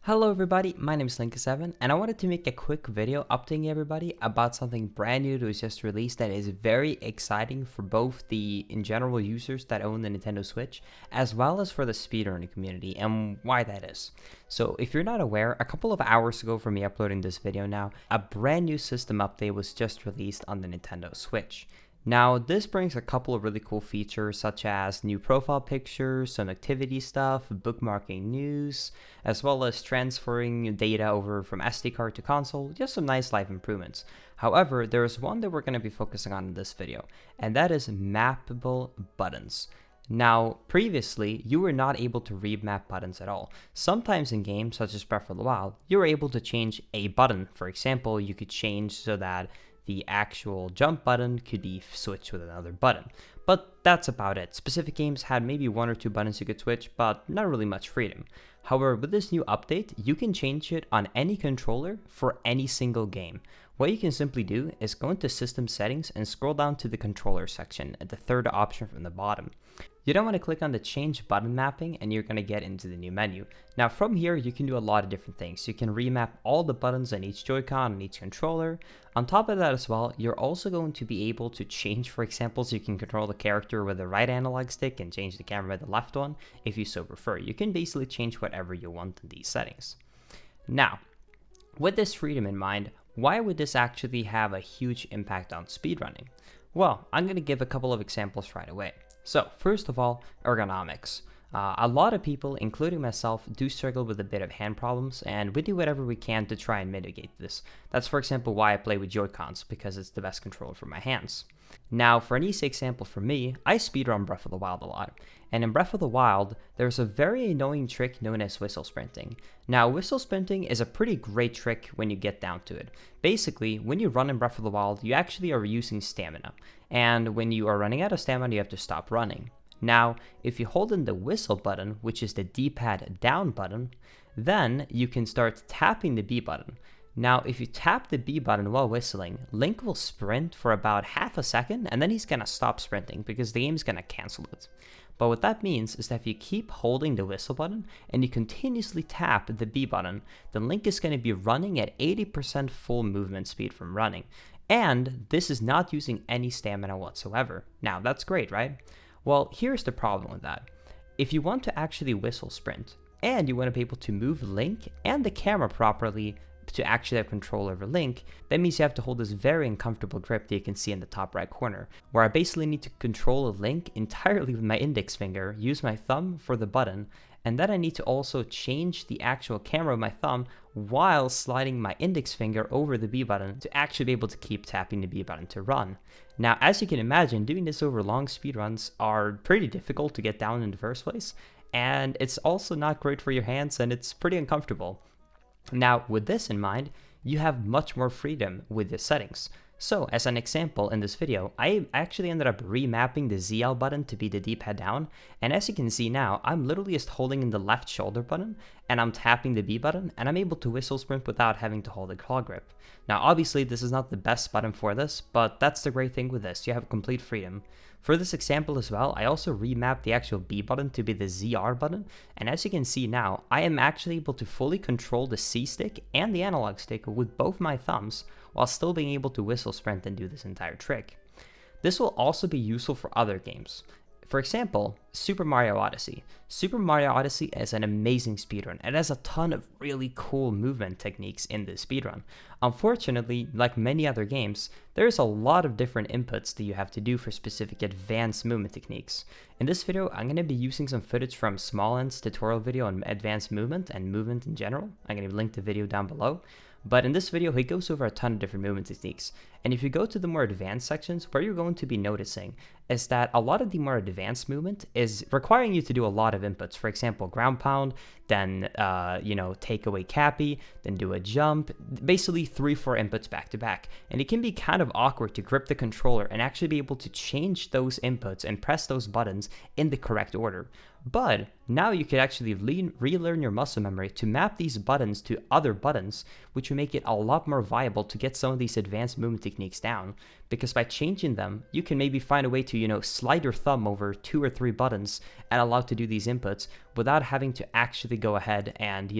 Hello everybody, my name is Link7 and I wanted to make a quick video updating everybody about something brand new that was just released that is very exciting for both the in general users that own the Nintendo Switch as well as for the speedrunning community and why that is. So if you're not aware, a couple of hours ago from me uploading this video now, a brand new system update was just released on the Nintendo Switch. Now, this brings a couple of really cool features such as new profile pictures, some activity stuff, bookmarking news, as well as transferring data over from SD card to console, just some nice life improvements. However, there is one that we're going to be focusing on in this video, and that is Mapable Buttons. Now, previously, you were not able to remap buttons at all. Sometimes in games, such as Breath of the Wild, you were able to change a button. For example, you could change so that the actual jump button could be switched with another button. But that's about it. Specific games had maybe one or two buttons you could switch, but not really much freedom. However, with this new update, you can change it on any controller for any single game. What you can simply do is go into System Settings and scroll down to the Controller section at the third option from the bottom. You don't want to click on the Change Button Mapping and you're going to get into the new menu. Now from here, you can do a lot of different things. You can remap all the buttons on each Joy-Con and each controller. On top of that as well, you're also going to be able to change, for example, so you can control the character with the right analog stick and change the camera with the left one if you so prefer. You can basically change whatever you want in these settings. Now, with this freedom in mind, why would this actually have a huge impact on speedrunning? Well, I'm going to give a couple of examples right away. So, first of all, ergonomics. A lot of people, including myself, do struggle with a bit of hand problems, and we do whatever we can to try and mitigate this. That's, for example, why I play with Joy-Cons, because it's the best controller for my hands. Now, for an easy example for me, I speedrun Breath of the Wild a lot. And in Breath of the Wild, there's a very annoying trick known as whistle sprinting. Now, whistle sprinting is a pretty great trick when you get down to it. Basically, when you run in Breath of the Wild, you actually are using stamina. And when you are running out of stamina, you have to stop running. Now, if you hold in the whistle button, which is the D-pad down button, then you can start tapping the B button. Now, if you tap the B button while whistling, Link will sprint for about half a second, and then he's gonna stop sprinting because the game's gonna cancel it. But what that means is that if you keep holding the whistle button and you continuously tap the B button, then Link is gonna be running at 80% full movement speed from running. And this is not using any stamina whatsoever. Now, that's great, right? Well, here's the problem with that. If you want to actually whistle sprint, and you want to be able to move Link and the camera properly to actually have control over Link, that means you have to hold this very uncomfortable grip that you can see in the top right corner, where I basically need to control Link entirely with my index finger, use my thumb for the button, and then I need to also change the actual camera with my thumb while sliding my index finger over the B button to actually be able to keep tapping the B button to run. Now, as you can imagine, doing this over long speedruns are pretty difficult to get down in the first place, and it's also not great for your hands and it's pretty uncomfortable. Now, with this in mind, you have much more freedom with the settings. So, as an example in this video, I actually ended up remapping the ZL button to be the D-pad down, and as you can see now, I'm literally just holding in the left shoulder button, and I'm tapping the B button, and I'm able to whistle sprint without having to hold a claw grip. Now, obviously, this is not the best button for this, but that's the great thing with this, you have complete freedom. For this example as well, I also remapped the actual B button to be the ZR button, and as you can see now, I am actually able to fully control the C stick and the analog stick with both my thumbs, while still being able to whistle sprint and do this entire trick. This will also be useful for other games. For example, Super Mario Odyssey. Super Mario Odyssey is an amazing speedrun. It has a ton of really cool movement techniques in this speedrun. Unfortunately, like many other games, there's a lot of different inputs that you have to do for specific advanced movement techniques. In this video, I'm going to be using some footage from Smallin's tutorial video on advanced movement and movement in general. I'm going to link the video down below. But in this video, he goes over a ton of different movement techniques. And if you go to the more advanced sections, what you're going to be noticing is that a lot of the more advanced movement is requiring you to do a lot of inputs. For example, ground pound, then, take away Cappy, then do a jump, basically 3-4 inputs back to back. And it can be kind of awkward to grip the controller and actually be able to change those inputs and press those buttons in the correct order. But now you could actually relearn your muscle memory to map these buttons to other buttons, which will make it a lot more viable to get some of these advanced movement techniques down. Because by changing them, you can maybe find a way to, slide your thumb over 2 or 3 buttons and allow to do these inputs without having to actually go ahead and,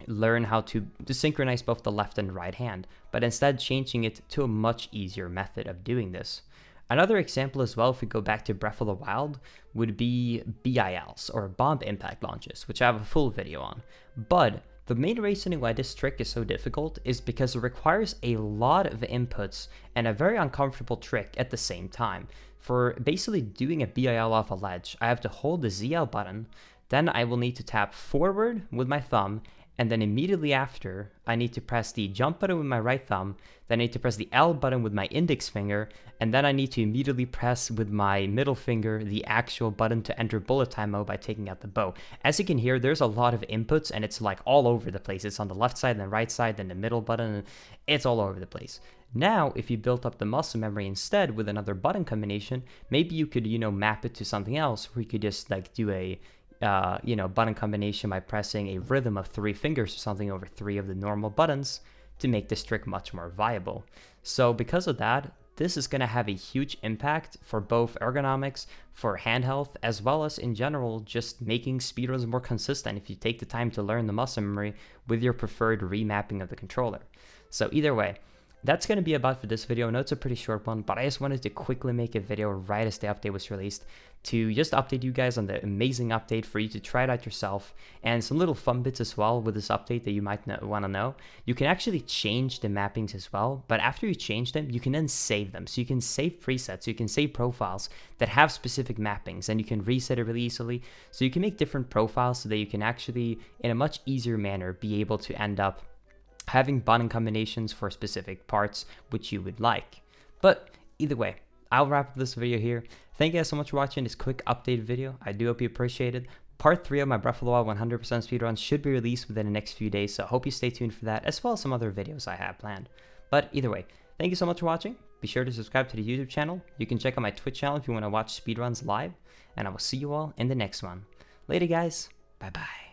learn how to synchronize both the left and right hand, but instead changing it to a much easier method of doing this. Another example as well, if we go back to Breath of the Wild, would be BILs, or Bomb Impact Launches, which I have a full video on. But the main reasoning why this trick is so difficult is because it requires a lot of inputs and a very uncomfortable trick at the same time. For basically doing a BIL off a ledge, I have to hold the ZL button, then I will need to tap forward with my thumb, and then immediately after, I need to press the jump button with my right thumb, then I need to press the L button with my index finger, and then I need to immediately press with my middle finger the actual button to enter bullet time mode by taking out the bow. As you can hear, there's a lot of inputs and it's like all over the place. It's on the left side, then right side, then the middle button, and it's all over the place. Now, if you built up the muscle memory instead with another button combination, maybe you could, map it to something else where you could just like do a button combination by pressing a rhythm of 3 fingers or something over 3 of the normal buttons to make this trick much more viable. So because of that, this is going to have a huge impact for both ergonomics, for hand health, as well as in general just making speedruns more consistent if you take the time to learn the muscle memory with your preferred remapping of the controller. So either way, that's going to be about for this video. I know it's a pretty short one, but I just wanted to quickly make a video right as the update was released to just update you guys on the amazing update for you to try it out yourself, and some little fun bits as well with this update that you might want to know. You can actually change the mappings as well, but after you change them, you can then save them. So you can save presets, you can save profiles that have specific mappings, and you can reset it really easily. So you can make different profiles so that you can actually, in a much easier manner, be able to end up having button combinations for specific parts which you would like. But either way, I'll wrap up this video here. Thank you guys so much for watching this quick update video. I do hope you appreciate it. Part 3 of my Breath of the Wild 100% speedrun should be released within the next few days, so I hope you stay tuned for that, as well as some other videos I have planned. But either way, thank you so much for watching. Be sure to subscribe to the YouTube channel. You can check out my Twitch channel if you want to watch speedruns live, and I will see you all in the next one. Later guys, bye bye.